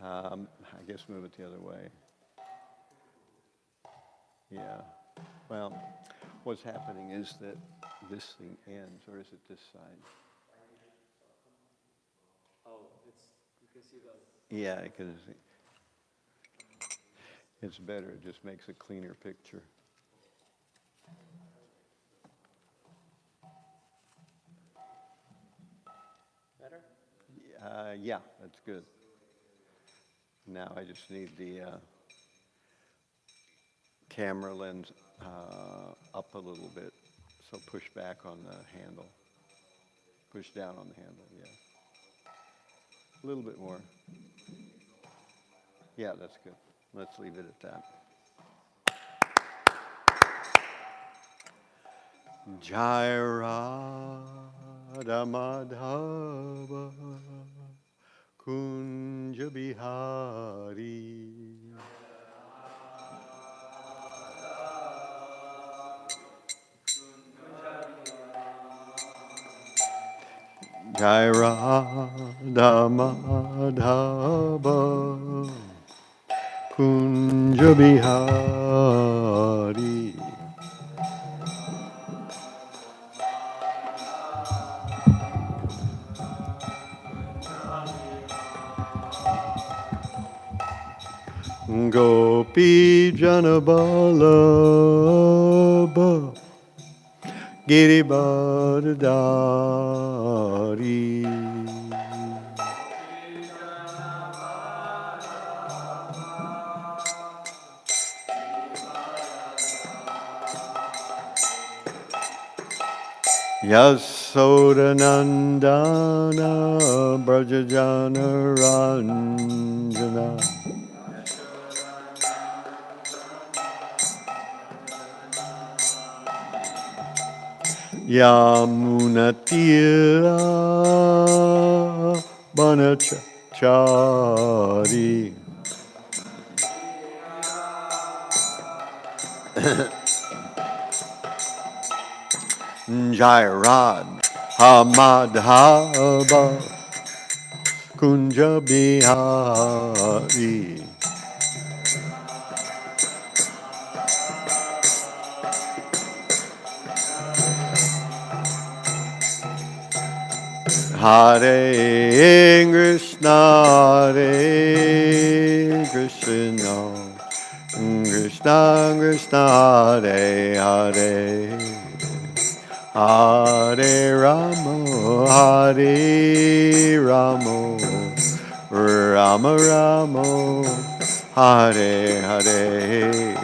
I guess move it the other way. Yeah. Well, what's happening is that this thing ends, or is it this side? Oh, you can see the... Yeah, because it's better. It just makes a cleaner picture. Better? Yeah, that's good. Now I just need the camera lens up a little bit. So push back on the handle. Push down on the handle, yeah. A little bit more. Yeah, that's good. Let's leave it at that. Jai Radha Madhava Kunja Bihari Jai Radha Madhava Kunja Bihari Gopi Janabalabha Giribardari Yasodanandana Brajajana Ranjana Yamunatira Banachari Jai Hamadhava Kunja Bihari Hare Krishna Hare Krishna Krishna Krishna Hare Hare Hare Rama Hare Rama Rama Rama Hare Hare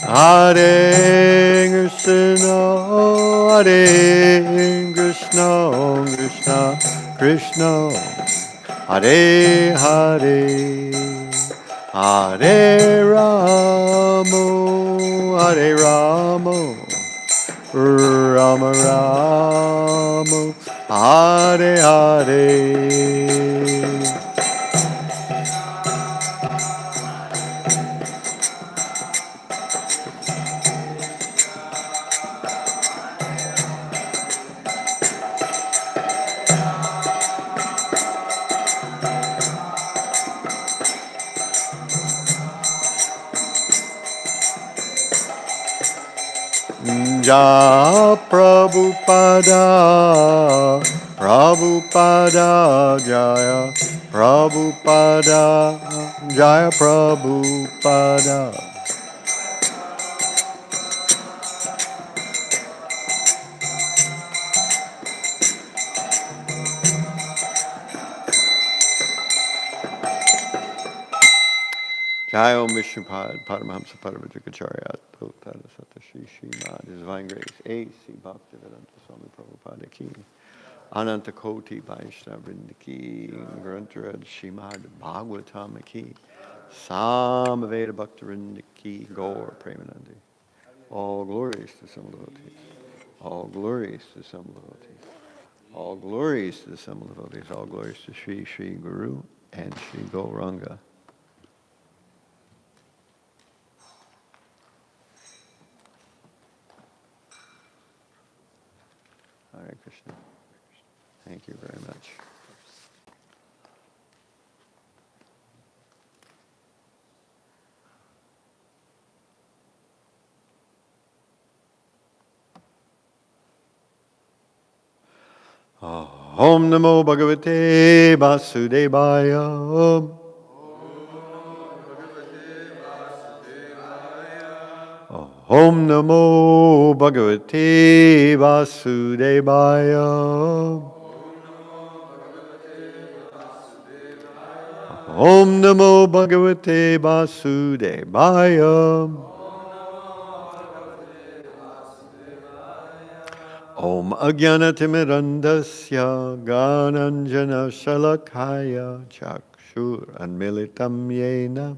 Hare Krishna, Hare Krishna, Krishna Krishna, Hare Hare, Hare Rama, Hare Rama, Rama Rama, Hare Hare. Ja Prabhupada, Prabhupada, Jaya Prabhupada, Jaya Prabhupada. Jai Om Vishnupad, Paramahamsa Paramajakacharya, Bhutana Sata Shri Śrimad, His Divine Grace, A.C. Bhaktivedanta Swami Prabhupada Ki, Ananta Koti Vaishnavrinda Ki, Grantaraj Śrimad Bhāgavatam Ki, Samaveda Bhaktivinoda Ki, Gaur Premanandi. All glories to some devotees. All glories to the Summit Devotees. All glories to the Summit Devotees. All glories to Sri Sri Guru and Sri Gauranga. Hare Krishna. Thank you very much. Om Namo Bhagavate Vasudevaya. Om Namo Bhagavate Vasudevaya. Om Namo Bhagavate Vasudevaya. Om Ajnanatimirandasya Gananjana Shalakaya Chakshur Anmilitam Yena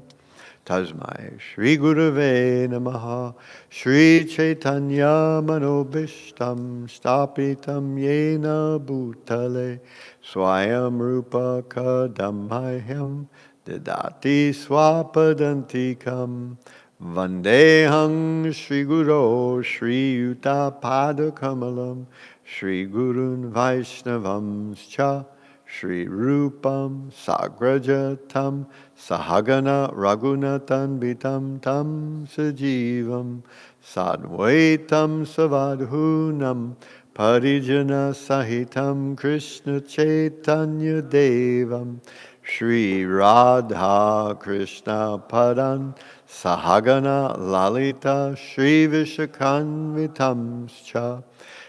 Tasmai Shri Gurave Namaha Shri Chaitanya Manobishtam Stapitam Yena Bhutale Swayam Rupa Kadamaham Didati Swapadantikam Vandehang Shri Guru Shri Yuta Padakamalam Shri Gurun Vaishnavam Cha Shri Rupam Sagrajatam Sahagana Raghunatan Bitam Tam Sajivam Sadvaitam Savadhunam Parijana Sahitam Krishna Chaitanya Devam Shri Radha Krishna Padan Sahagana Lalita Shri Vishakanvitam Cha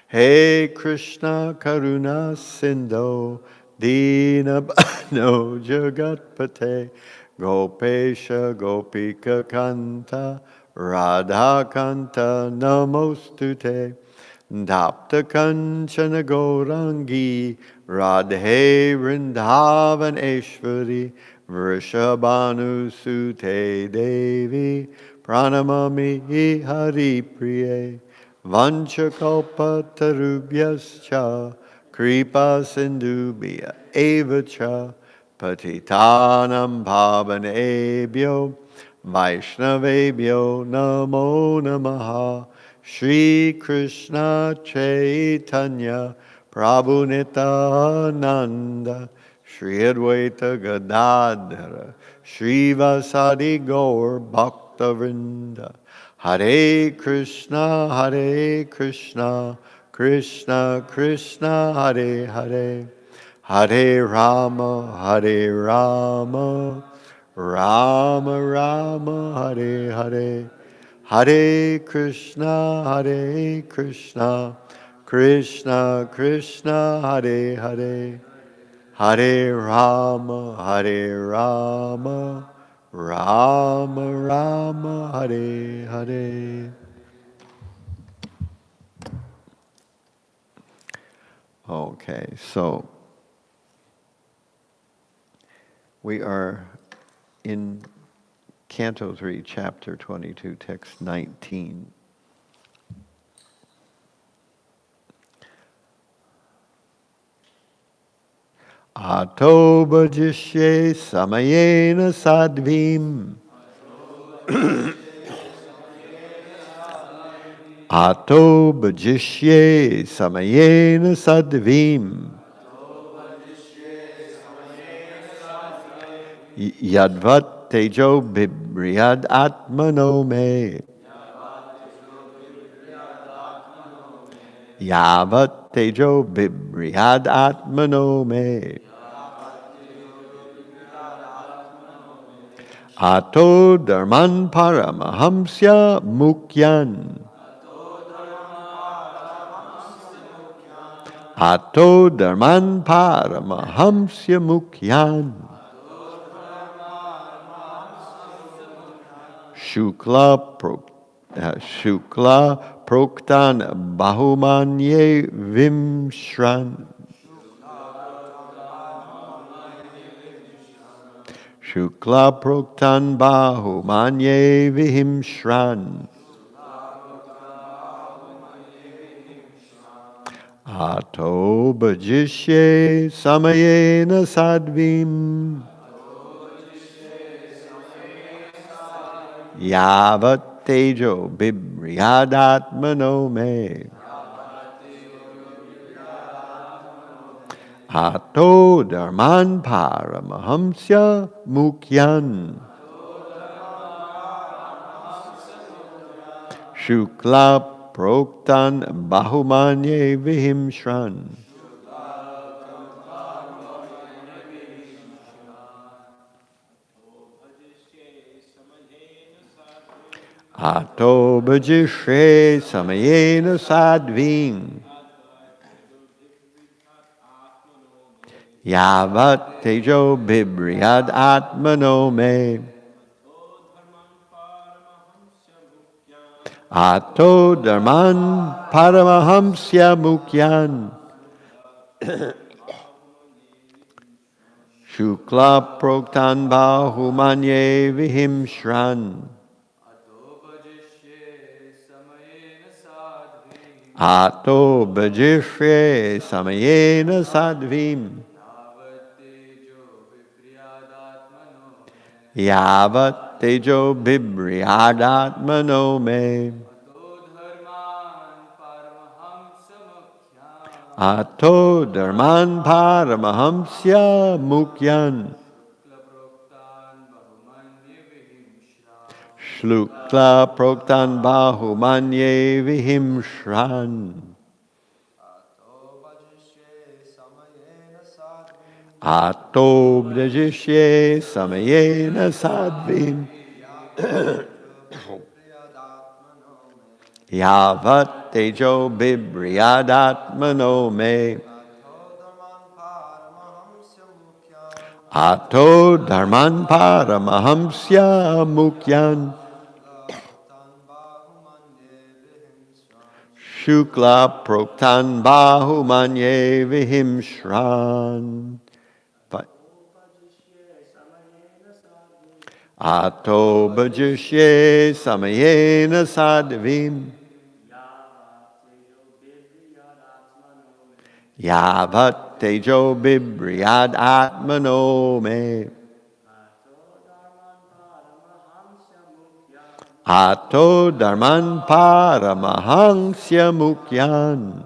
Hey Krishna Karuna Sindho Dina Bhano Jagatpate Gopesha Gopika Kanta Radha Kanta Namostute Dapta Kanchana Gaurangi Radhe Vrindavan Eshwari Vrishabhanu Sute Devi Pranamami Hari Priye Vanchakalpatarubhyascha Kripa Sindhubhya Evacha Patitanam Bhavanebhyo Vaishnavebhyo Namo Namaha Shri Krishna Chaitanya Prabhu Nityananda Shri Advaita Gadadhara Shri Vasadi Gaur Bhaktavrinda Hare Krishna Krishna Krishna Hare Hare Hare Rama Rama Rama Hare Hare Hare Krishna Krishna Krishna Hare Hare Hare Rama Rama Rama Hare Hare. Okay, so we are in Canto 3, Chapter 22, Text 19. Ato bhajishye samayena sadvim. Ato bhajishye samayena sadvim. Yadvat tejo bibriyad atmano me. Yavat tejo bibriyad atmano me. Ato dharman paramahamsya mukyan. Ato dharman paramahamsya mukyan. Shukla proktan bahumanye vimshran. Shukla proktan bahumanye vihimshran. Ato bhajishye samayena sadvim yavat tejo bibhryadatmano me. Ato dharman paramahamsya mukyan shukla proktan bahumanye vihimshran. Ato bhajishye samayena sadvim yavat tejo bibhriyad atmano me. Ato dharman paramahamsya mukyan shukla proktan bahumanye vihimshran. Ato bhajishye samayena sadvim yavat tejo bibhryadatmano me. Ato dharman paramahamsya mukyan shlukla proktan bahumanye vihimshran. Ato bhajishye samayena sadvim yavat tejo bibhryadatmano me. Ato dharman paramahamsya mukyan shukla proktan bahumanye vihimshran. Ato bhajishye samayena sadvim yavat tejo bibhriyad atmano me. Ato dharman paramahamsya mukyan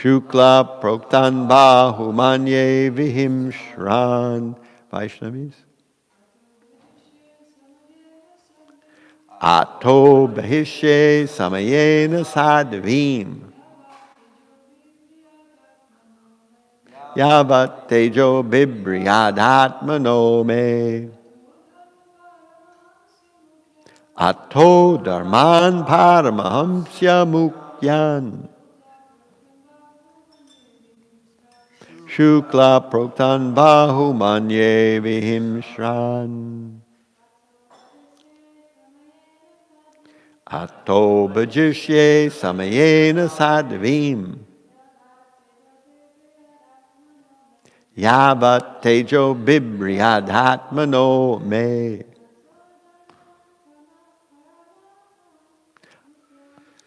shukla proktan bahumanye vihimshran. Vaishnavis. Ato bhishye samayena sadvim yavat tejo bibhryadatmano me. Ato dharman paramahamsya mukyan shukla proktan bahumanye vihimshran. Ato bhajishye samayena sadvim yavat tejo bibhryadatmano me.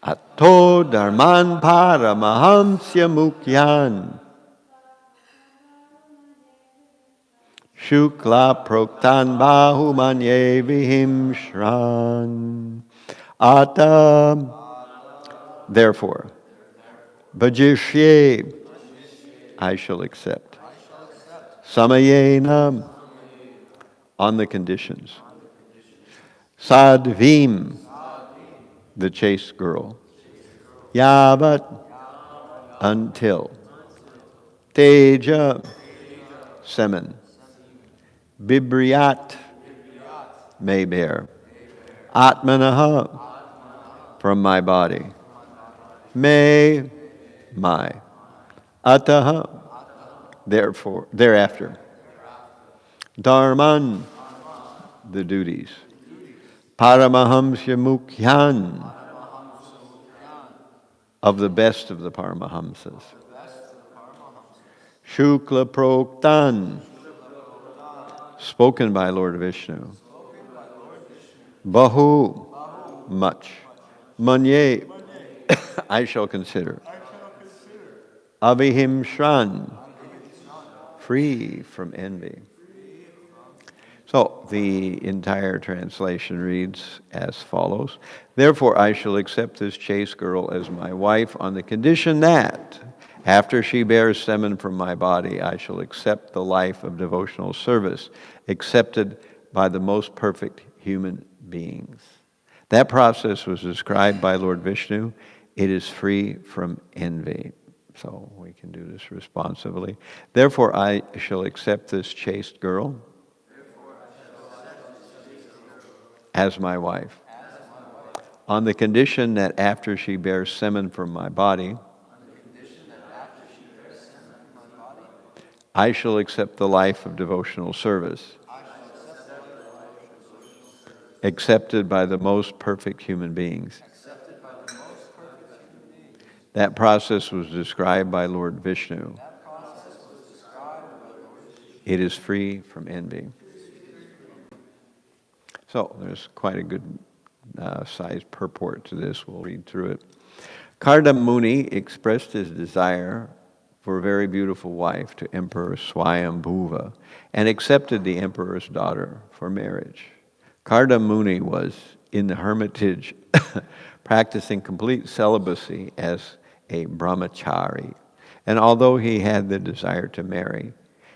Ato dharman paramahamsya mukyan shukla proktan bahumanye vihimshran. Atam, therefore, bhajishye, I shall accept. Samayena, on the conditions. Sadvim, the chaste girl. Yavat, until. Teja, semen. Bibhriyat, may bear. Atmanaha, from my body. May, my. Ataha, therefore, thereafter. Dharman, the duties. Paramahamsya mukyan, of the best of the Paramahamsas. Shukla proktan, spoken by Lord Vishnu. Bahu, much. Manye, I shall consider. Avihimshran, free from envy. So the entire translation reads as follows. Therefore I shall accept this chaste girl as my wife on the condition that, after she bears semen from my body, I shall accept the life of devotional service accepted by the most perfect human beings. That process was described by Lord Vishnu. It is free from envy. So we can do this responsively. Therefore I shall accept this chaste girl as my wife, on the condition that after she bears semen from my body, I shall accept the life of devotional service, accepted by the most perfect human beings. That process was described by Lord Vishnu. It is free from envy. So there's quite a good sized purport to this. We'll read through it. Karda Muni expressed his desire for a very beautiful wife to Emperor Swayambhuva and accepted the emperor's daughter for marriage. Karda Muni was in the hermitage practicing complete celibacy as a brahmachari. And although he had the desire to marry,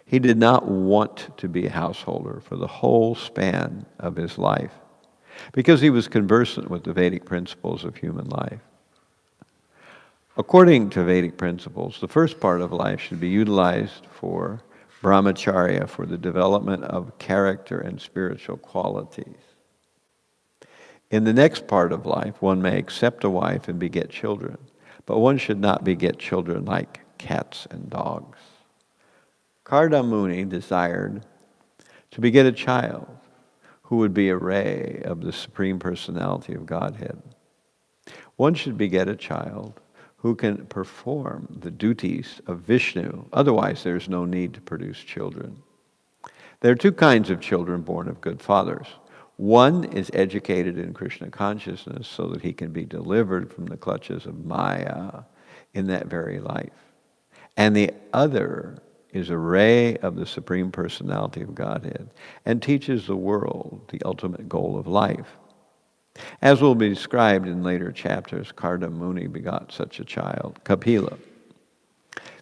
he did not want to be a householder for the whole span of his life because he was conversant with the Vedic principles of human life. According to Vedic principles, the first part of life should be utilized for brahmacharya, for the development of character and spiritual qualities. In the next part of life, one may accept a wife and beget children, but one should not beget children like cats and dogs. Karda Muni desired to beget a child who would be a ray of the Supreme Personality of Godhead. One should beget a child who can perform the duties of Vishnu. Otherwise, there's no need to produce children. There are two kinds of children born of good fathers. One is educated in Krishna consciousness so that he can be delivered from the clutches of Maya in that very life. And the other is a ray of the Supreme Personality of Godhead and teaches the world the ultimate goal of life. As will be described in later chapters, Karda Muni begot such a child, Kapila,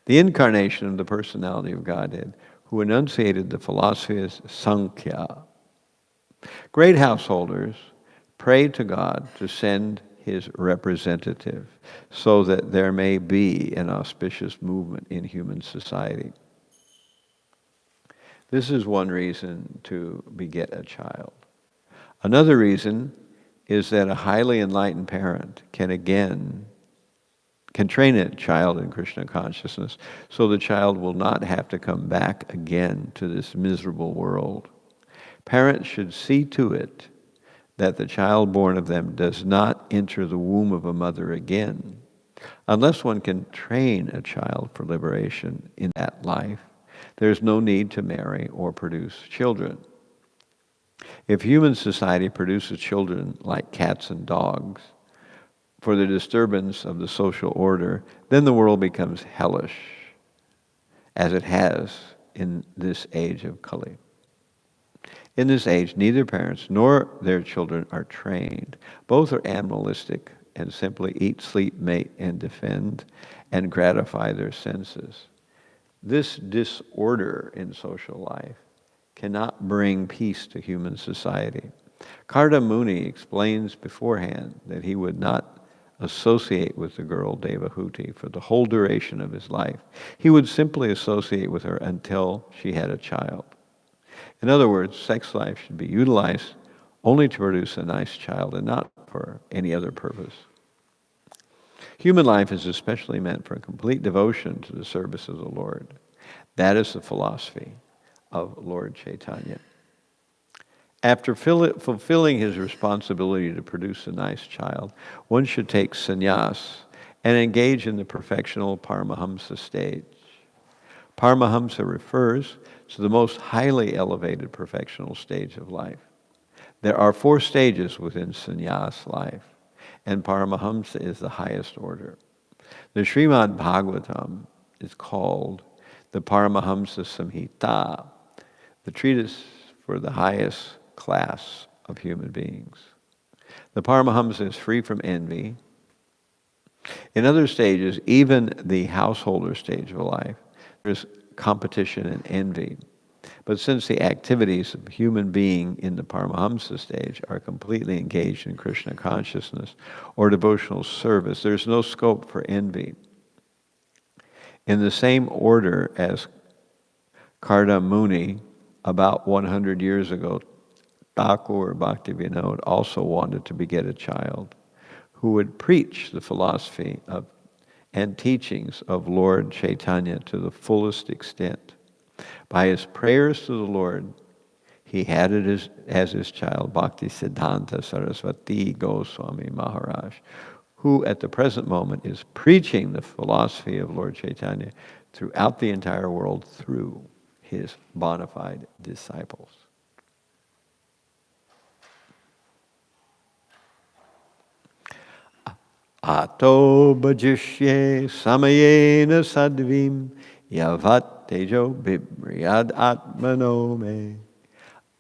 the incarnation of the Personality of Godhead, who enunciated the philosophy as Sankhya. Great householders pray to God to send his representative so that there may be an auspicious movement in human society. This is one reason to beget a child. Another reason is that a highly enlightened parent can train a child in Krishna consciousness so the child will not have to come back again to this miserable world. Parents should see to it that the child born of them does not enter the womb of a mother again. Unless one can train a child for liberation in that life, there's no need to marry or produce children. If human society produces children like cats and dogs for the disturbance of the social order, then the world becomes hellish, as it has in this age of Kali. In this age, neither parents nor their children are trained. Both are animalistic and simply eat, sleep, mate, and defend and gratify their senses. This disorder in social life cannot bring peace to human society. Karda Muni explains beforehand that he would not associate with the girl Devahuti for the whole duration of his life. He would simply associate with her until she had a child. In other words, sex life should be utilized only to produce a nice child and not for any other purpose. Human life is especially meant for complete devotion to the service of the Lord. That is the philosophy of Lord Chaitanya. After fulfilling his responsibility to produce a nice child, one should take sannyas and engage in the perfectional Paramahamsa stage. Paramahamsa refers to the most highly elevated perfectional stage of life. There are 4 stages within sannyas life. and Paramahamsa is the highest order. The Śrimad Bhāgavatam is called the Paramahamsa Samhita, the treatise for the highest class of human beings. The Paramahamsa is free from envy. In other stages, even the householder stage of life, there's competition and envy. But since the activities of a human being in the Paramahamsa stage are completely engaged in Krishna consciousness or devotional service, there's no scope for envy. In the same order as Karda Muni, about 100 years ago, Thakur Bhaktivinoda also wanted to beget a child who would preach the philosophy of and teachings of Lord Chaitanya to the fullest extent. By his prayers to the Lord, he had it as his child Bhaktisiddhanta Saraswati Goswami Maharaj, who at the present moment is preaching the philosophy of Lord Chaitanya throughout the entire world through his bona fide disciples. Ato bhajishye samayena sadvim yavat tejo bibhriyad atmano me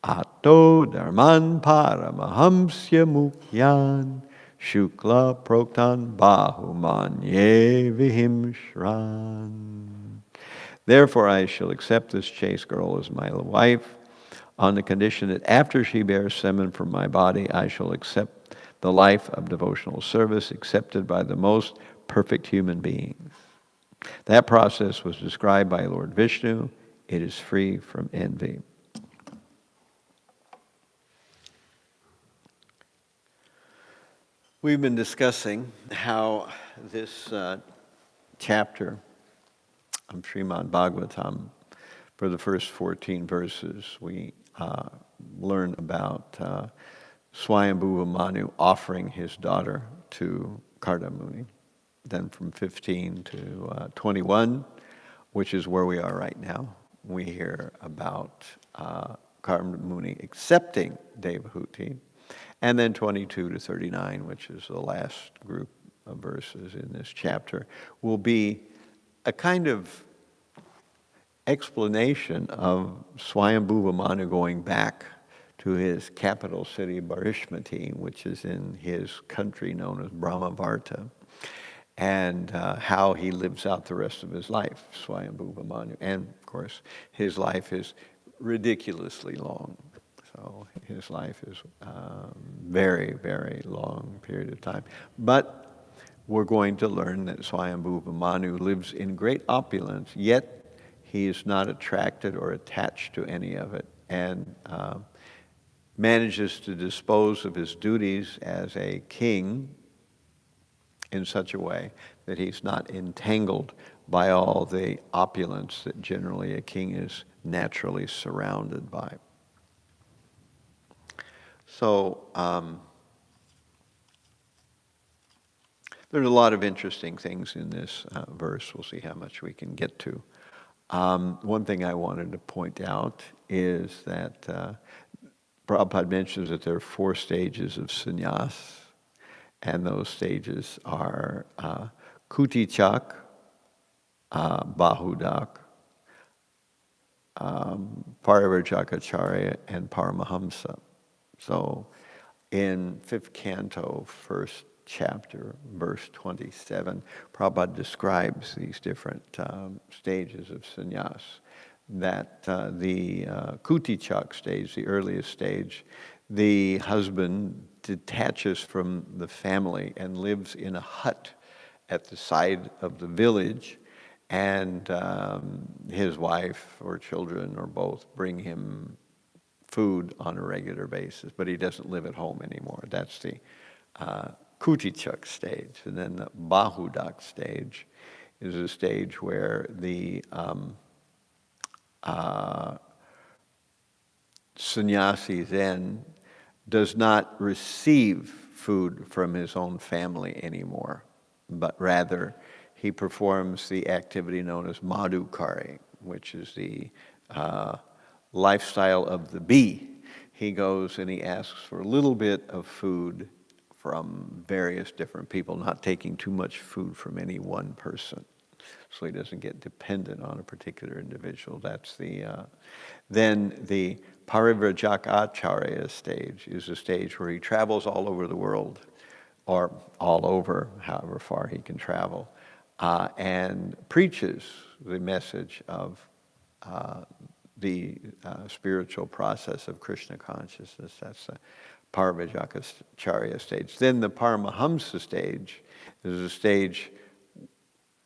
ato dharman paramahamsya mukyan shukla proktan bahumanye vihimshran. Therefore I shall accept this chaste girl as my wife on the condition that after she bears semen from my body, I shall accept the life of devotional service accepted by the most perfect human beings. That process was described by Lord Vishnu. It is free from envy. We've been discussing how this chapter of Śrimad Bhāgavatam, for the first 14 verses, we learn about Swayambhuva Manu offering his daughter to Karda Muni. Then from 15 to 21, which is where we are right now, we hear about Karda Muni accepting Devahuti. And then 22 to 39, which is the last group of verses in this chapter, will be a kind of explanation of Swayambhuva Manu going back to his capital city, Barishmati, which is in his country known as Brahmavarta, and how he lives out the rest of his life, Swayambhuva Manu. And, of course, his life is ridiculously long. So his life is very, very long period of time. But we're going to learn that Swayambhuva Manu lives in great opulence, yet he is not attracted or attached to any of it, and manages to dispose of his duties as a king in such a way that he's not entangled by all the opulence that generally a king is naturally surrounded by. So there's a lot of interesting things in this verse. We'll see how much we can get to. One thing I wanted to point out is that Prabhupada mentions that there are 4 stages of sannyas, and those stages are Kutichak, Bahudak, Parivrajacharya, and Paramahamsa. So in 5th canto, 1st chapter, verse 27, Prabhupada describes these different stages of sannyas. That the Kutichak stage, the earliest stage, the husband detaches from the family and lives in a hut at the side of the village, and his wife or children or both bring him food on a regular basis, but he doesn't live at home anymore. That's the Kutichak stage. And then the Bahudak stage is a stage where the sannyasi then does not receive food from his own family anymore, but rather he performs the activity known as madhukari, which is the lifestyle of the bee. He goes and he asks for a little bit of food from various different people, not taking too much food from any one person, so he doesn't get dependent on a particular individual. That's then the Parivrajaka stage is a stage where he travels all over the world, or all over, however far he can travel, and preaches the message of the spiritual process of Krishna consciousness. That's the Parivrajaka stage. Then the Paramahamsa stage is a stage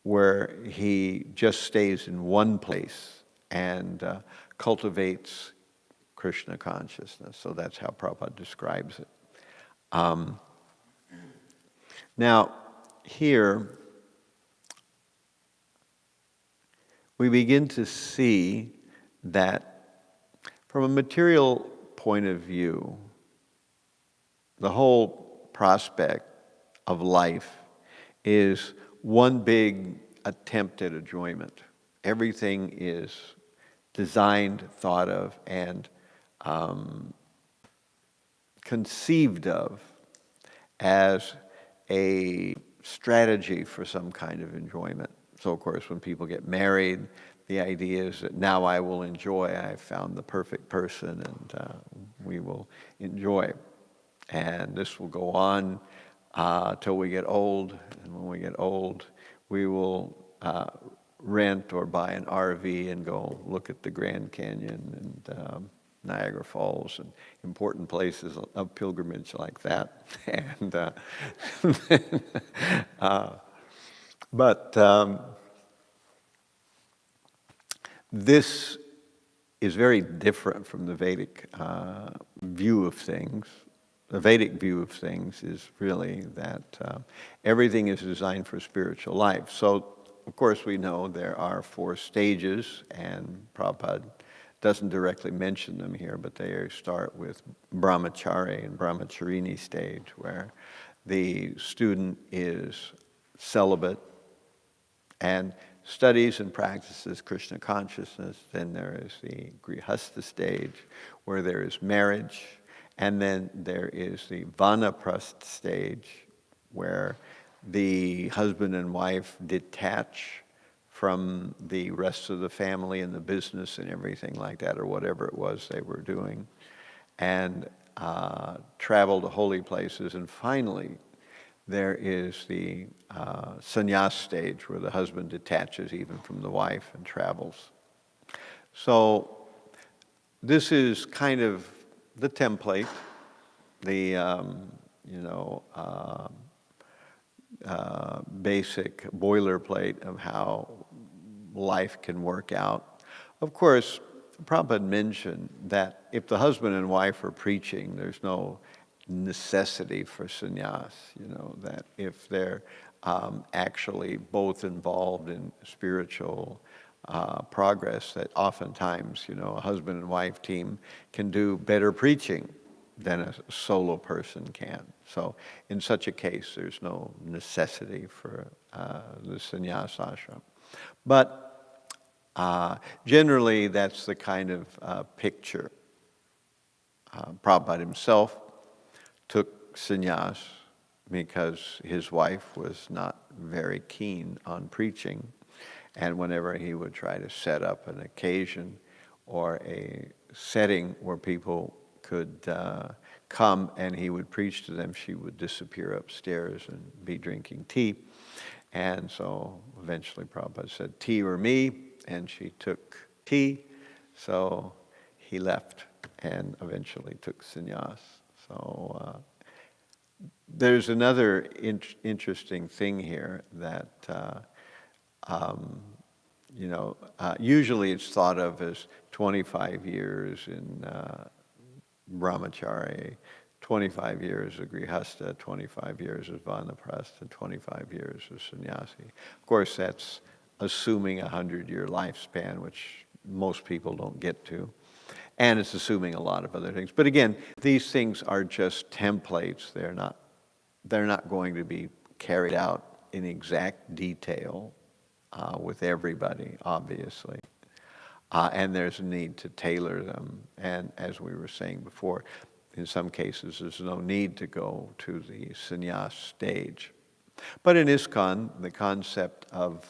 where he just stays in one place and cultivates Krishna consciousness. So that's how Prabhupada describes it. Now, here, we begin to see that from a material point of view, the whole prospect of life is one big attempt at enjoyment. Everything is designed, thought of, and conceived of as a strategy for some kind of enjoyment. So, of course, when people get married, the idea is that now I will enjoy, I found the perfect person, and we will enjoy. And this will go on till we get old, and when we get old, we will rent or buy an RV and go look at the Grand Canyon and Niagara Falls and important places of pilgrimage like that. And this is very different from the Vedic view of things. The Vedic view of things is really that everything is designed for spiritual life. So, of course, we know there are 4 stages, and Prabhupada doesn't directly mention them here, but they start with brahmachari and brahmacharini stage, where the student is celibate and studies and practices Krishna consciousness. Then there is the grihastha stage, where there is marriage. And then there is the vanaprastha stage, where the husband and wife detach from the rest of the family and the business and everything like that, or whatever it was they were doing, and travel to holy places. And finally, there is the sannyas stage, where the husband detaches even from the wife and travels. So this is kind of the template, the basic boilerplate of how life can work out. Of course, Prabhupada mentioned that if the husband and wife are preaching, there's no necessity for sannyas, that if they're actually both involved in spiritual progress, that oftentimes, a husband and wife team can do better preaching than a solo person can. So in such a case, there's no necessity for the sannyas ashram. But generally, that's the kind of picture. Prabhupada himself took sannyas because his wife was not very keen on preaching. And whenever he would try to set up an occasion or a setting where people could come and he would preach to them, she would disappear upstairs and be drinking tea. And so eventually Prabhupada said, tea or me, and she took tea. So he left and eventually took sannyas. So there's another interesting thing here that usually it's thought of as 25 years in brahmachari, 25 years of grihastha, 25 years of vanaprastha, 25 years of sannyasi. Of course, that's assuming a 100-year lifespan, which most people don't get to. And it's assuming a lot of other things. But again, these things are just templates. They're not going to be carried out in exact detail with everybody, obviously. And there's a need to tailor them. And as we were saying before, in some cases, there's no need to go to the sannyas stage. But in ISKCON, the concept of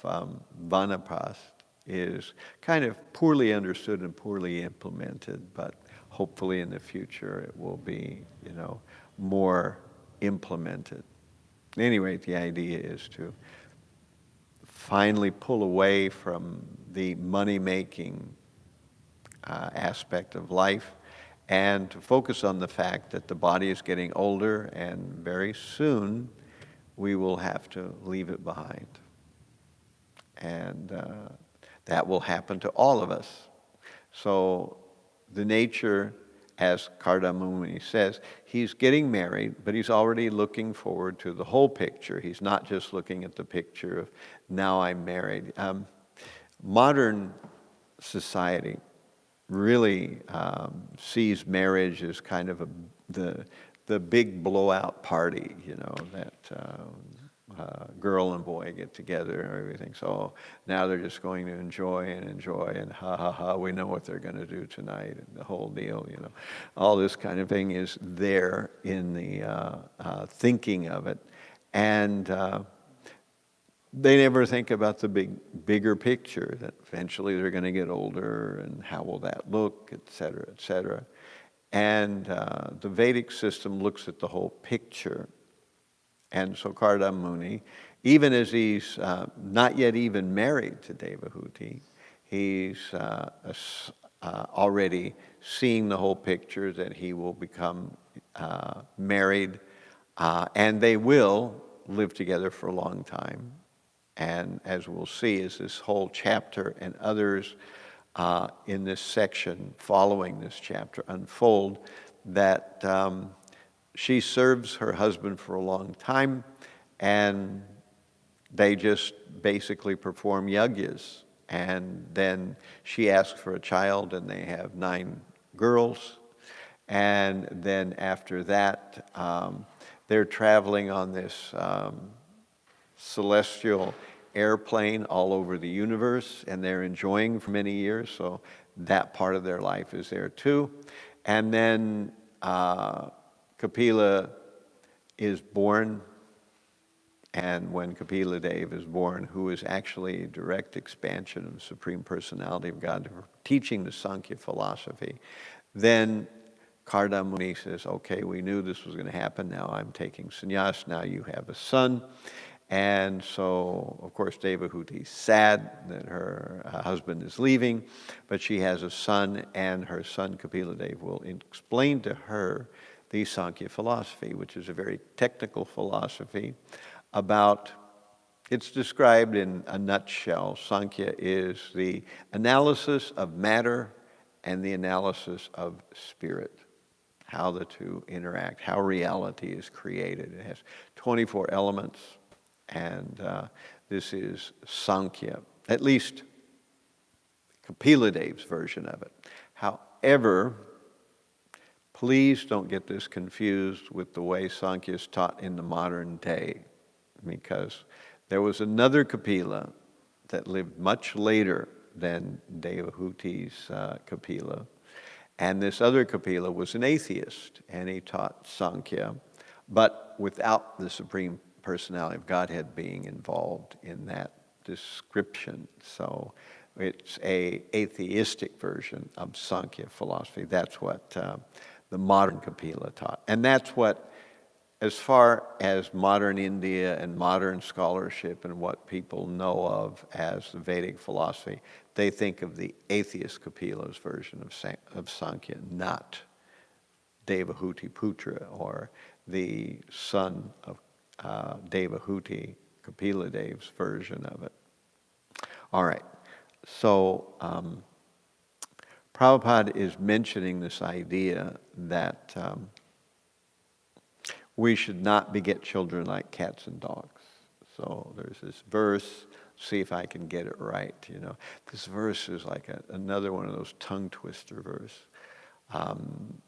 vanaprastha is kind of poorly understood and poorly implemented, but hopefully in the future it will be, more implemented. At any rate, the idea is to finally pull away from the money-making aspect of life and to focus on the fact that the body is getting older and very soon we will have to leave it behind. And that will happen to all of us. So the nature, as Kardamuni says, he's getting married, but he's already looking forward to the whole picture. He's not just looking at the picture of, now I'm married. Modern society really sees marriage as kind of the big blowout party, that girl and boy get together and everything. So now they're just going to enjoy and ha ha ha, we know what they're going to do tonight and the whole deal, All this kind of thing is there in the thinking of it. And they never think about the bigger picture, that eventually they're going to get older and how will that look, et cetera, et cetera. And the Vedic system looks at the whole picture. And so Kardamuni, even as he's not yet even married to Devahuti, he's already seeing the whole picture that he will become married, and they will live together for a long time. And as we'll see, as this whole chapter and others in this section following this chapter unfold, that she serves her husband for a long time, and they just basically perform yajnas. And then she asks for a child, and they have 9 girls. And then after that, they're traveling on this celestial airplane all over the universe, and they're enjoying for many years, so that part of their life is there too. And then Kapila is born, and when Kapila Dev is born, who is actually a direct expansion of the Supreme Personality of God, teaching the Sankhya philosophy, then Kardamuni says, okay, we knew this was going to happen, now I'm taking sannyas, now you have a son. And so, of course, Devahuti is sad that her husband is leaving, but she has a son, and her son Kapila Dev will explain to her the Sankhya philosophy, which is a very technical philosophy about, it's described in a nutshell. Sankhya is the analysis of matter and the analysis of spirit, how the two interact, how reality is created. It has 24 elements. And this is Sankhya, at least Kapila Dev's version of it. However, please don't get this confused with the way Sankhya is taught in the modern day, because there was another Kapila that lived much later than Devahuti's Kapila. And this other Kapila was an atheist, and he taught Sankhya, but without the Supreme Personality of Godhead being involved in that description. So it's a atheistic version of Sankhya philosophy. That's what the modern Kapila taught. And that's what, as far as modern India and modern scholarship and what people know of as the Vedic philosophy, they think of the atheist Kapila's version of Sankhya, not Devahuti Putra, or the son of Devahuti, Kapila Dev's version of it. All right, so Prabhupada is mentioning this idea that we should not beget children like cats and dogs. So there's this verse, see if I can get it right. This verse is like another one of those tongue twister verse. And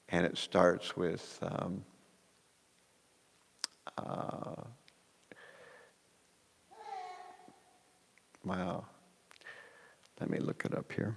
it starts with wow. Let me look it up here.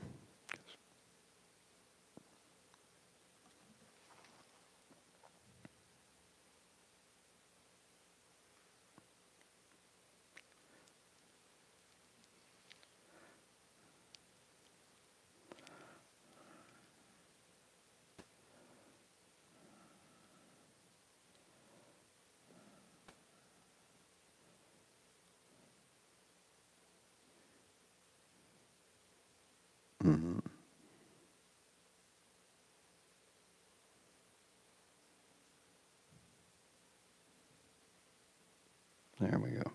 Mhm. There we go.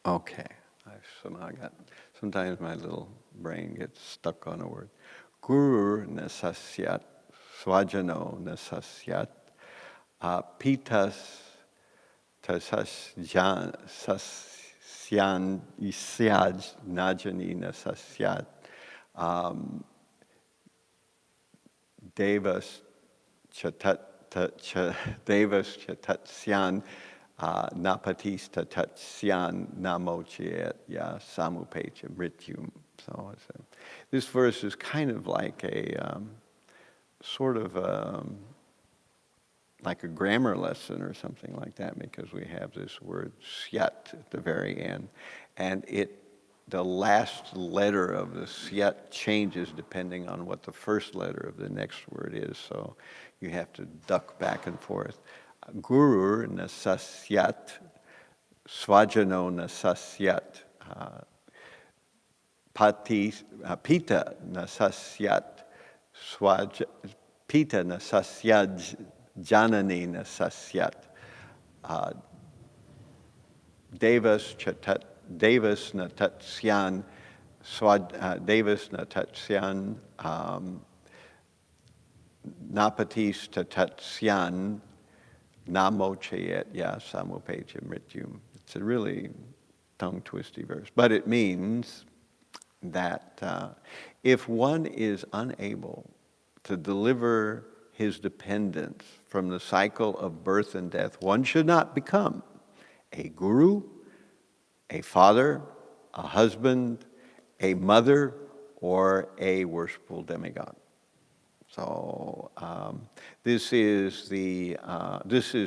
Okay. Sometimes my little brain gets stuck on a word. Guru nasasyat, swajano nasasyat, pitas tasasyan isyaj najani nasasyat, devas devas chatatsyan napatis tatatsyan namochiet ya samupecha mrityum. So this verse is kind of like a sort of like a grammar lesson or something like that, because we have this word syat at the very end, and the last letter of the syat changes depending on what the first letter of the next word is, so you have to duck back and forth. Guru nasasyat, swajano nasasyat, pita nasasyat, pita nasasyat, janani nasasyat, devas natatsyan, devas natatsyan, napatis tatatsyan, namochayet ya samupecha mrityum. It's a really tongue-twisty verse, but it means that if one is unable to deliver his dependence from the cycle of birth and death, one should not become a guru, a father, a husband, a mother, or a worshipful demigod. So this is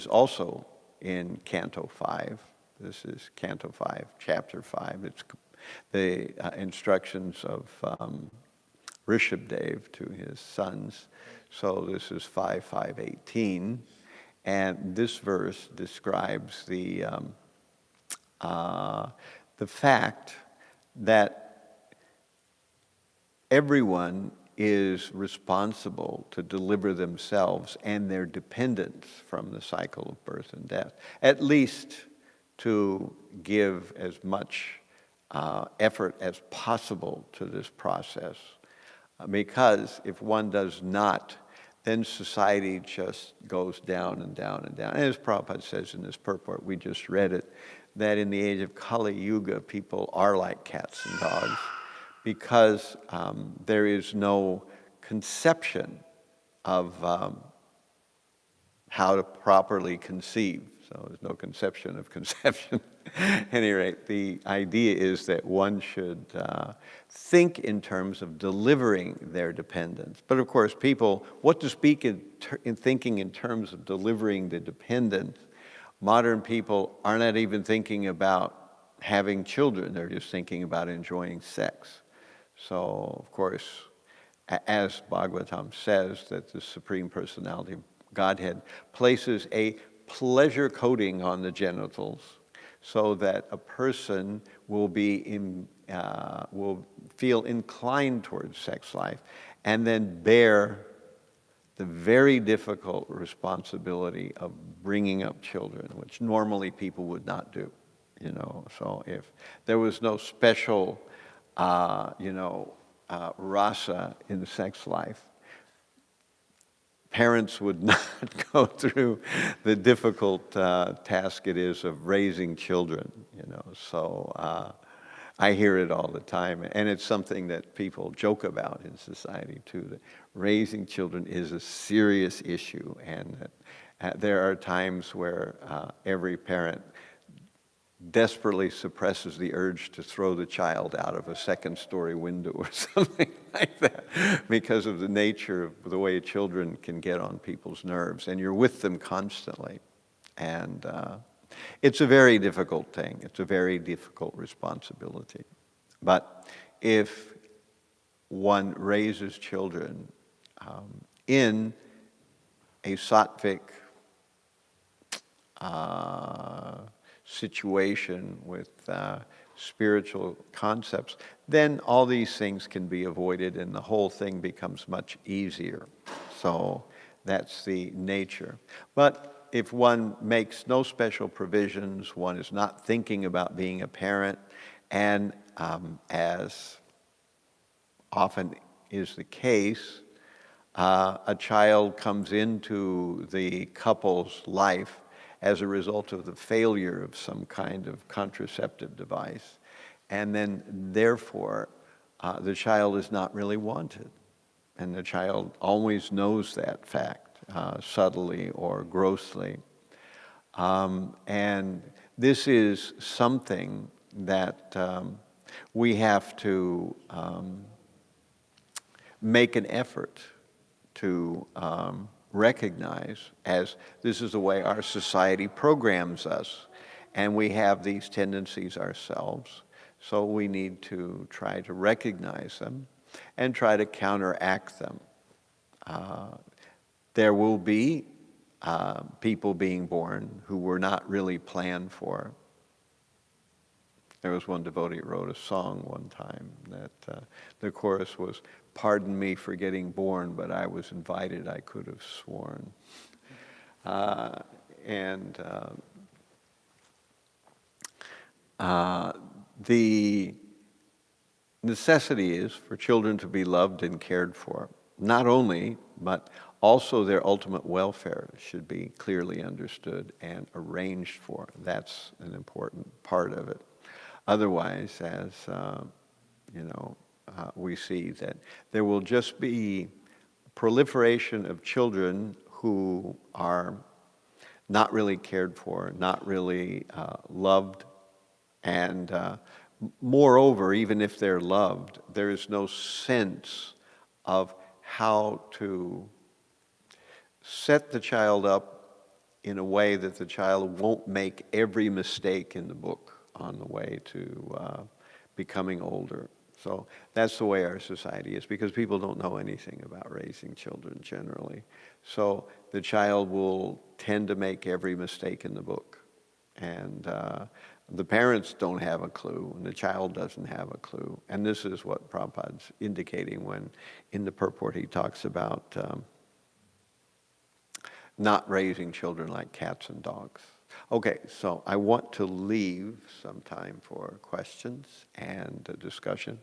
also in Canto 5. This is Canto 5, Chapter 5. It's the instructions of Rishabdev to his sons. So this is 5.5.18, and this verse describes the fact that everyone is responsible to deliver themselves and their dependents from the cycle of birth and death, at least to give as much effort as possible to this process. Because if one does not, then society just goes down and down and down. And as Prabhupada says in this purport, we just read it, that in the age of Kali Yuga, people are like cats and dogs, because there is no conception of how to properly conceive. So there's no conception of conception. At any rate, the idea is that one should think in terms of delivering their dependence. But of course, people, what to speak in thinking in terms of delivering the dependent, modern people are not even thinking about having children. They're just thinking about enjoying sex. So, of course, as Bhāgavatam says, that the Supreme Personality of Godhead places a pleasure coating on the genitals so that a person will feel inclined towards sex life, and then bear the very difficult responsibility of bringing up children, which normally people would not do. So if there was no special rasa in the sex life, parents would not go through the difficult task it is of raising children, So I hear it all the time, and it's something that people joke about in society too, that raising children is a serious issue, and that there are times where every parent desperately suppresses the urge to throw the child out of a second-story window or something like that, because of the nature of the way children can get on people's nerves, and you're with them constantly. And it's a very difficult thing. It's a very difficult responsibility. But if one raises children in a sattvic situation with spiritual concepts, then all these things can be avoided and the whole thing becomes much easier. So that's the nature. But if one makes no special provisions, one is not thinking about being a parent, and as often is the case, a child comes into the couple's life as a result of the failure of some kind of contraceptive device, and then therefore the child is not really wanted. And the child always knows that fact, subtly or grossly. And this is something that we have to make an effort to recognize, as this is the way our society programs us, and we have these tendencies ourselves, so we need to try to recognize them and try to counteract them. There will be people being born who were not really planned for. There was one devotee who wrote a song one time that the chorus was, "Pardon me for getting born, but I was invited, I could have sworn." The necessity is for children to be loved and cared for. Not only, but also their ultimate welfare should be clearly understood and arranged for. That's an important part of it. Otherwise, as we see that there will just be proliferation of children who are not really cared for, not really loved, and moreover, even if they're loved, there is no sense of how to set the child up in a way that the child won't make every mistake in the book on the way to becoming older. So that's the way our society is, because people don't know anything about raising children generally. So the child will tend to make every mistake in the book. And the parents don't have a clue, and the child doesn't have a clue. And this is what Prabhupada's indicating when in the purport he talks about not raising children like cats and dogs. Okay, so I want to leave some time for questions and discussion.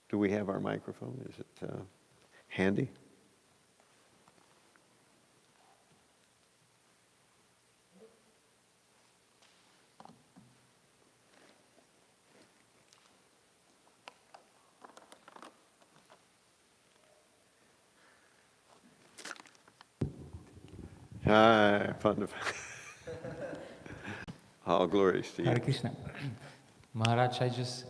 Do we have our microphone? Is it handy? Hi, all glories to you. Hare Krishna. Maharaj, I just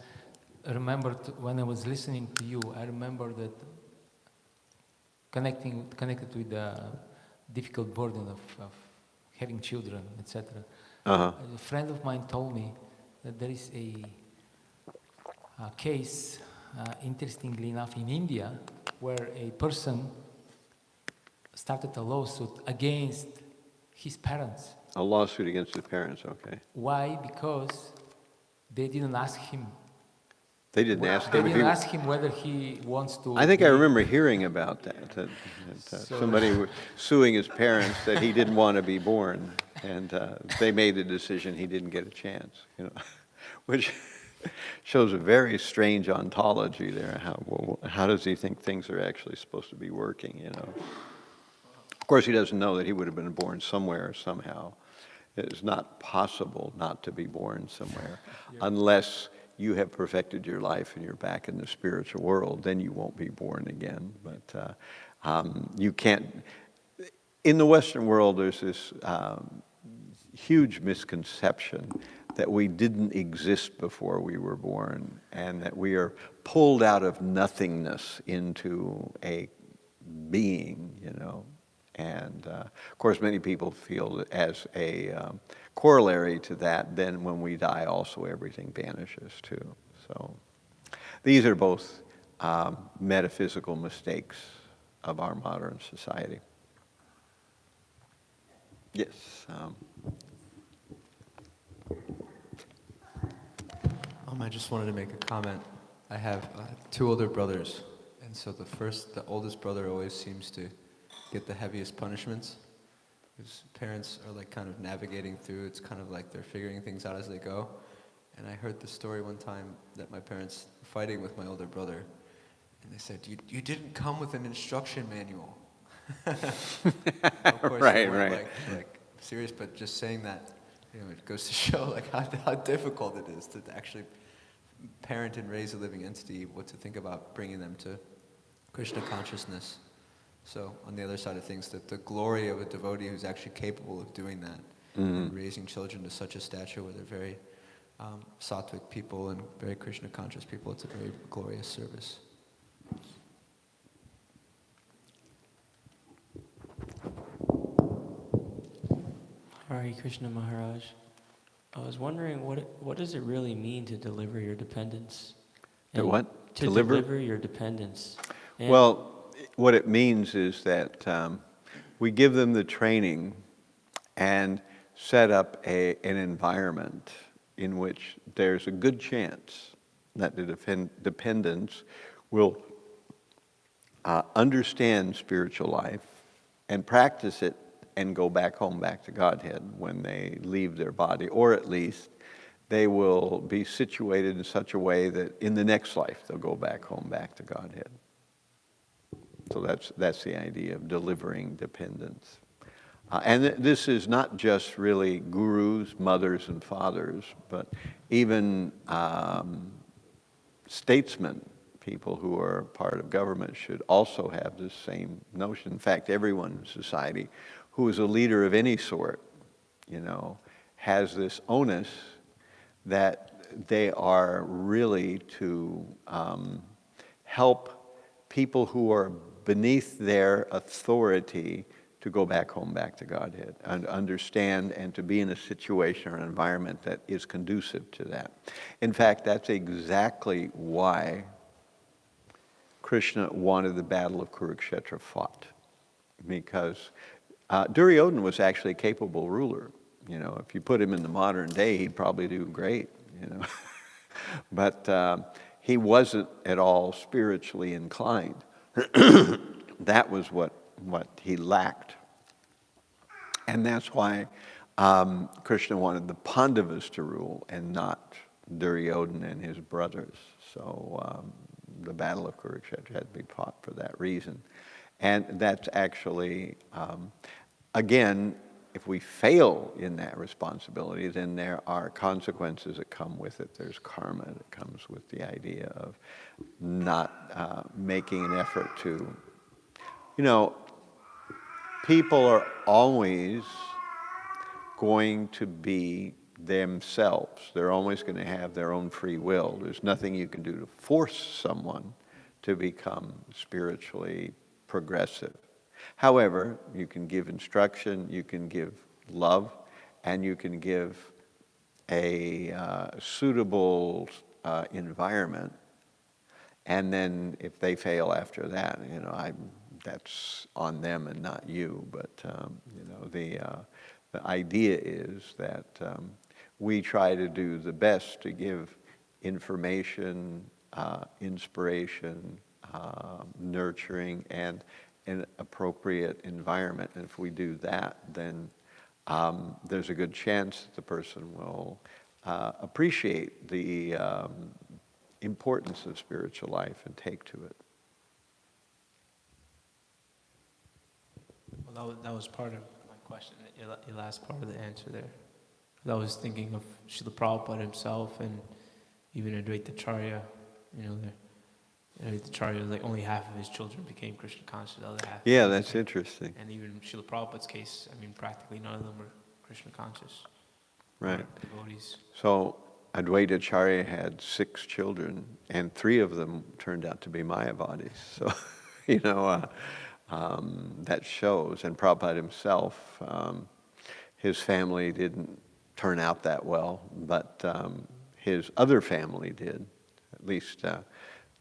remembered when I was listening to you, I remember that connected with the difficult burden of having children, etc. Uh-huh. A friend of mine told me that there is a case, interestingly enough, in India, where a person started a lawsuit against his parents. A lawsuit against his parents, okay. Why? Because they didn't ask him. They didn't ask They him if didn't he... ask him whether he wants to. I think I remember hearing about that somebody was suing his parents that he didn't want to be born, and they made the decision he didn't get a chance, which shows a very strange ontology there. How does he think things are actually supposed to be working, Of course, he doesn't know that he would have been born somewhere, somehow. It's not possible not to be born somewhere, unless you have perfected your life and you're back in the spiritual world, then you won't be born again. But you can't... In the Western world, there's this huge misconception that we didn't exist before we were born, and that we are pulled out of nothingness into a being, And of course, many people feel that as a corollary to that, then when we die, also everything vanishes too. So these are both metaphysical mistakes of our modern society. Yes. I just wanted to make a comment. I have two older brothers, and so the oldest brother always seems to get the heaviest punishments. His parents are like kind of navigating through. It's kind of like they're figuring things out as they go. And I heard the story one time that my parents were fighting with my older brother, and they said, "You didn't come with an instruction manual." Of course, they weren't like serious, but just saying that, it goes to show like how difficult it is to actually parent and raise a living entity. What to think about bringing them to Krishna consciousness. So on the other side of things, that the glory of a devotee who's actually capable of doing that, and raising children to such a stature where they're very sattvic people and very Krishna conscious people, it's a very glorious service. Hare Krishna Maharaj. I was wondering, what does it really mean to deliver your dependence? To what? To deliver your dependence. And Well, what it means is that we give them the training and set up an environment in which there's a good chance that the dependents will understand spiritual life and practice it and go back home, back to Godhead when they leave their body, or at least they will be situated in such a way that in the next life they'll go back home, back to Godhead. So that's the idea of delivering dependence. And this is not just really gurus, mothers, and fathers, but even statesmen, people who are part of government, should also have this same notion. In fact, everyone in society who is a leader of any sort, has this onus that they are really to help people who are beneath their authority to go back home, back to Godhead, and understand and to be in a situation or an environment that is conducive to that. In fact, that's exactly why Krishna wanted the Battle of Kurukshetra fought, because Duryodhana was actually a capable ruler. If you put him in the modern day, he'd probably do great, But he wasn't at all spiritually inclined. That was what he lacked. And that's why Krishna wanted the Pandavas to rule and not Duryodhana and his brothers. So the Battle of Kurukshetra had to be fought for that reason. And that's actually, again, if we fail in that responsibility, then there are consequences that come with it. There's karma that comes with the idea of not making an effort to, people are always going to be themselves. They're always going to have their own free will. There's nothing you can do to force someone to become spiritually progressive. However, you can give instruction, you can give love, and you can give a suitable environment. And then if they fail after that, that's on them and not you. But the idea is that we try to do the best to give information, inspiration, nurturing, and an appropriate environment. And if we do that, then there's a good chance that the person will appreciate the importance of spiritual life and take to it. Well, that was part of my question, your last part of the answer there. I was thinking of Srila Prabhupada himself and even Advaita Acharya, Advaita Acharya, like only half of his children became Krishna conscious, the other half. Yeah, that's interesting. And even Srila Prabhupada's case, practically none of them were Krishna conscious. Right. Devotees. So Advaita Acharya had 6 children, and 3 of them turned out to be Mayavadis. So, that shows. And Prabhupada himself, his family didn't turn out that well, but his other family did. At least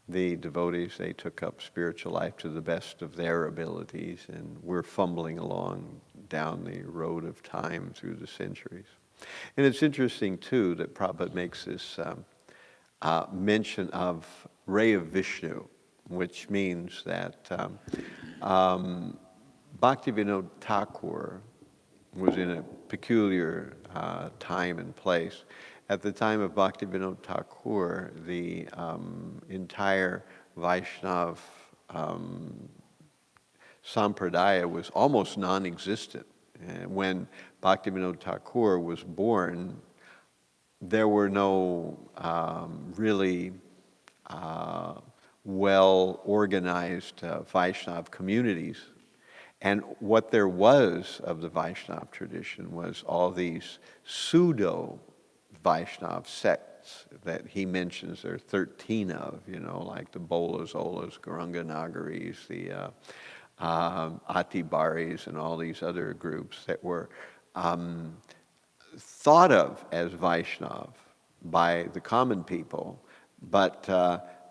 the devotees, they took up spiritual life to the best of their abilities, and we're fumbling along down the road of time through the centuries. And it's interesting, too, that Prabhupada makes this mention of ray of Vishnu, which means that Bhaktivinoda Thakur was in a peculiar time and place. At the time of Bhaktivinoda Thakur, the entire Vaishnav sampradaya was almost non-existent. When Bhaktivinoda Thakur was born, there were no really well-organized Vaishnav communities. And what there was of the Vaishnav tradition was all these pseudo-Vaishnav sects that he mentions there are 13 of, like the Bolas, Olas, Gauranga Nagaris, the Atibaris, and all these other groups that were thought of as Vaishnav by the common people, but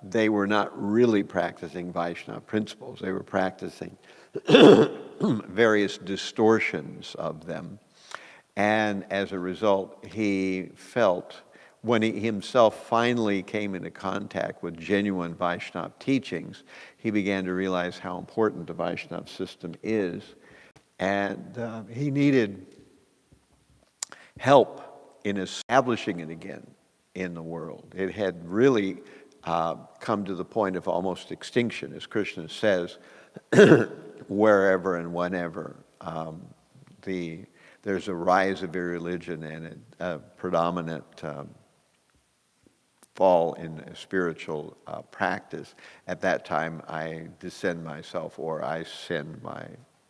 they were not really practicing Vaishnava principles. They were practicing various distortions of them. And as a result, he felt, when he himself finally came into contact with genuine Vaishnava teachings, he began to realize how important the Vaishnava system is. And he needed help in establishing it again in the world. It had really come to the point of almost extinction, as Krishna says, wherever and whenever there's a rise of irreligion and a predominant fall in spiritual practice. At that time, I descend myself, or I send my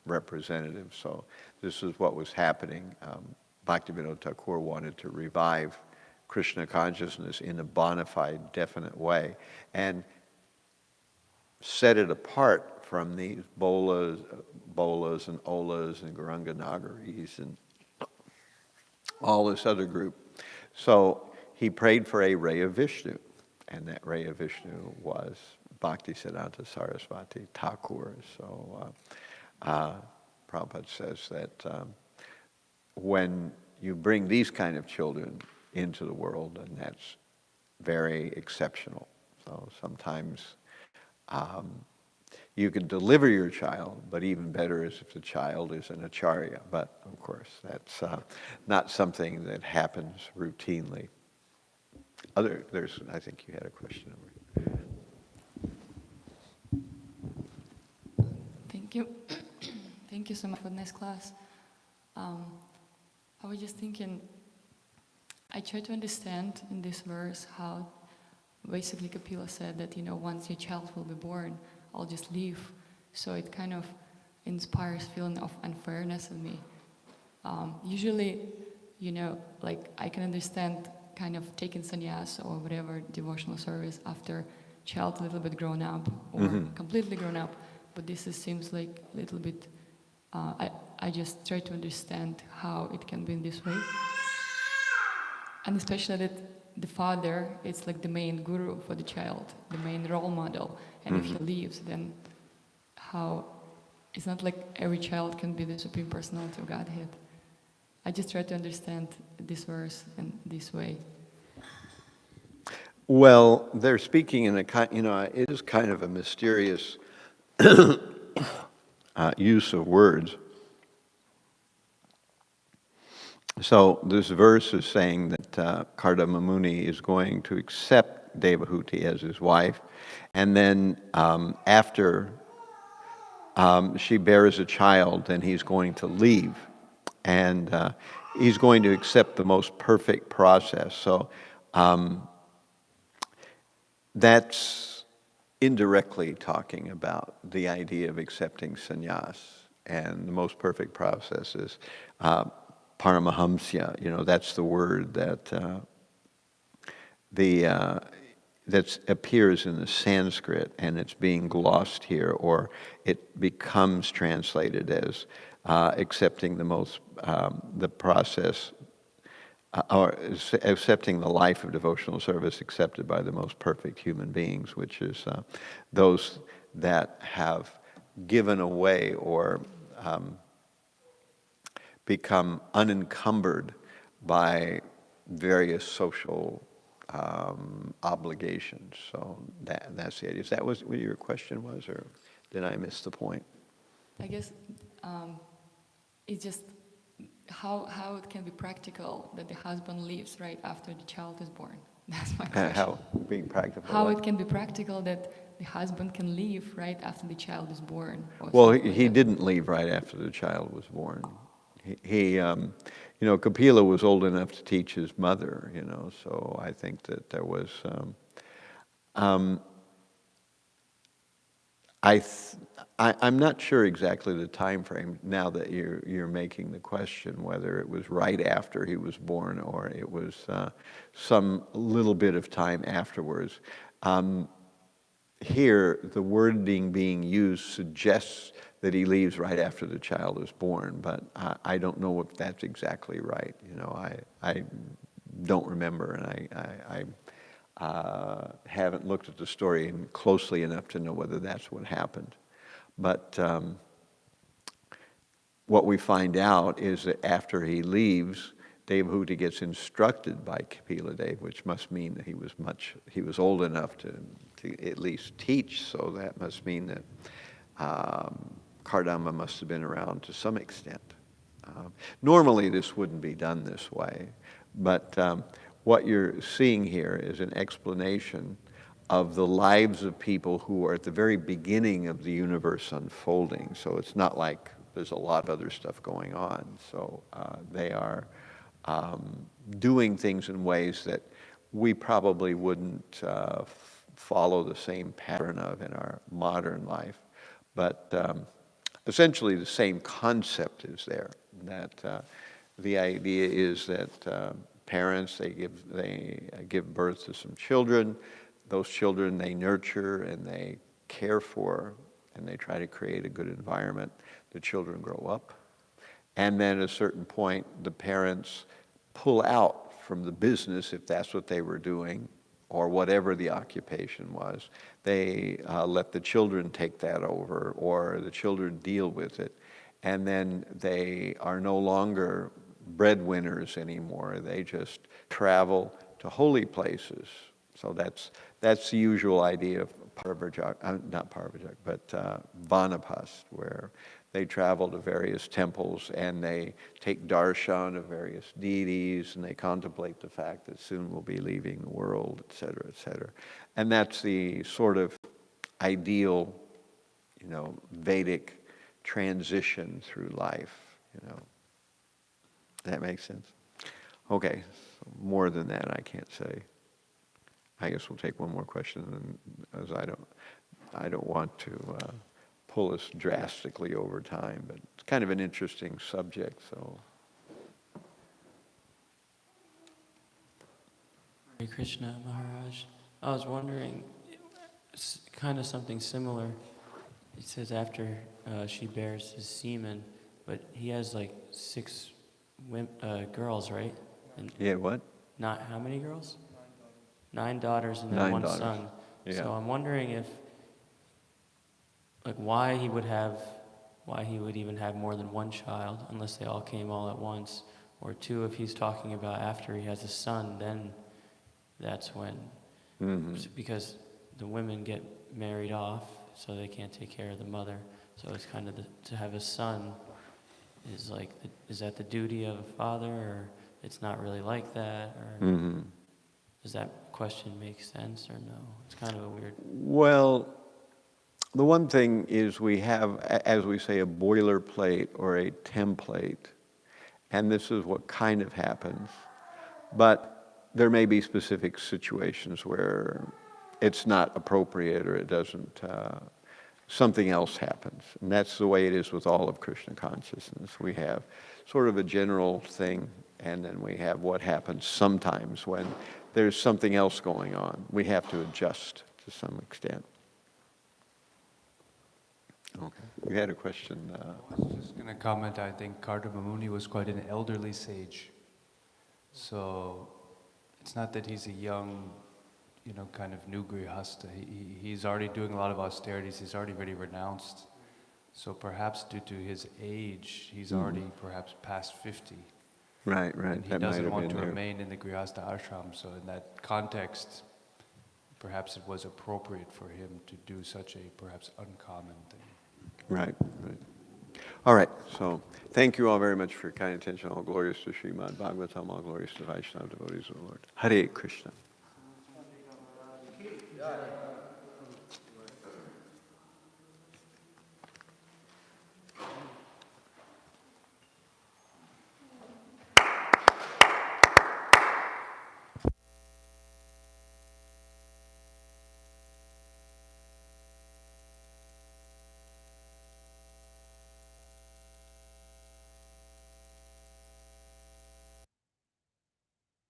representative. So this is what was happening. Bhaktivinoda Thakur wanted to revive Krishna consciousness in a bona fide, definite way, and set it apart from these bolas and olas and Gauranga Nagaris and all this other group. So he prayed for a ray of Vishnu, and that ray of Vishnu was Bhaktisiddhanta Sarasvati Thakur. So Prabhupada says that when you bring these kind of children into the world, and that's very exceptional. So sometimes you can deliver your child, but even better is if the child is an acharya. But of course, that's not something that happens routinely. I think you had a question. Thank you. Thank you so much for the nice class. I was just thinking, I try to understand in this verse how basically Kapila said that, once your child will be born, I'll just leave. So it kind of inspires feeling of unfairness in me. Usually, I can understand kind of taking sannyas or whatever devotional service after child a little bit grown up or completely grown up. But this seems like a little bit, I just try to understand how it can be in this way. And especially that the father is like the main guru for the child, the main role model. And if he leaves, then how, it's not like every child can be the Supreme Personality of Godhead. I just try to understand this verse in this way. Well, they're speaking in a it is kind of a mysterious use of words. So this verse is saying that Kardama Muni is going to accept Devahuti as his wife, and then after she bears a child, then he's going to leave, and he's going to accept the most perfect process. So that's indirectly talking about the idea of accepting sannyas, and the most perfect process is Paramahamsya. That's the word that that appears in the Sanskrit, and it's being glossed here, or it becomes translated as accepting the process, or accepting the life of devotional service accepted by the most perfect human beings, which is those that have given away or become unencumbered by various social obligations. So that's the idea. Is that what your question was, or did I miss the point? I guess it's just how it can be practical that the husband leaves right after the child is born. That's my question. How being practical? How what? it can be practical that the husband can leave right after the child is born. Or Well, something like he that. didn't leave right after the child was born. Kapila was old enough to teach his mother, so I think that there was, I'm not sure exactly the time frame now that you're making the question, whether it was right after he was born or it was some little bit of time afterwards. Here, the wording being used suggests that he leaves right after the child is born, but I don't know if that's exactly right. I don't remember, and I haven't looked at the story closely enough to know whether that's what happened. But what we find out is that after he leaves, Devahuti gets instructed by Kapila Dev, which must mean that he was old enough to at least teach, so that must mean that Kardama must have been around to some extent. Normally this wouldn't be done this way, but what you're seeing here is an explanation of the lives of people who are at the very beginning of the universe unfolding. So it's not like there's a lot of other stuff going on. So they are doing things in ways that we probably wouldn't follow the same pattern of in our modern life. But essentially the same concept is there, that the idea is that parents, they give birth to some children. Those children they nurture and they care for, and they try to create a good environment. The children grow up, and then at a certain point the parents pull out from the business, if that's what they were doing, or whatever the occupation was. They let the children take that over, or the children deal with it, and then they are no longer breadwinners anymore. They just travel to holy places. So that's the usual idea of not Parvajak, but Vanapas, where they travel to various temples and they take darshan of various deities and they contemplate the fact that soon we'll be leaving the world, et cetera, et cetera. And that's the sort of ideal, Vedic transition through life, Does that make sense? Okay, so more than that I can't say. I guess we'll take one more question, as I don't want to pull us drastically over time, but it's kind of an interesting subject, so. Hare Krishna, Maharaj. I was wondering, it's kind of something similar. It says after she bears his semen, but he has like 6 girls, right? And Yeah, what? not how many girls? 9 daughters and then 9 one daughters. son. Yeah. So I'm wondering if, why he would even have more than one child, unless they all came all at once, or 2, if he's talking about after he has a son, then that's when, because the women get married off, so they can't take care of the mother. So it's kind of to have a son is is that the duty of a father, or it's not really like that, or does that question make sense or no? It's kind of a weird. Well, the one thing is we have, as we say, a boilerplate or a template, and this is what kind of happens. But there may be specific situations where it's not appropriate or it doesn't, something else happens. And that's the way it is with all of Krishna consciousness. We have sort of a general thing, and then we have what happens sometimes when there's something else going on. We have to adjust to some extent. Okay. You had a question. I was just going to comment, I think Kardama Muni was quite an elderly sage. So it's not that he's a young, kind of new grihasta. He's already doing a lot of austerities. He's already very renounced. So perhaps due to his age, he's already perhaps past 50. Right, right. And he That might doesn't have want been to there. remain in the Grihastha ashram, so in that context, perhaps it was appropriate for him to do such a perhaps uncommon thing. Right, right. All right, so thank you all very much for your kind attention. All glories to Śrimad Bhāgavatam, all glories to Vaishnava devotees of the Lord. Hare Krishna.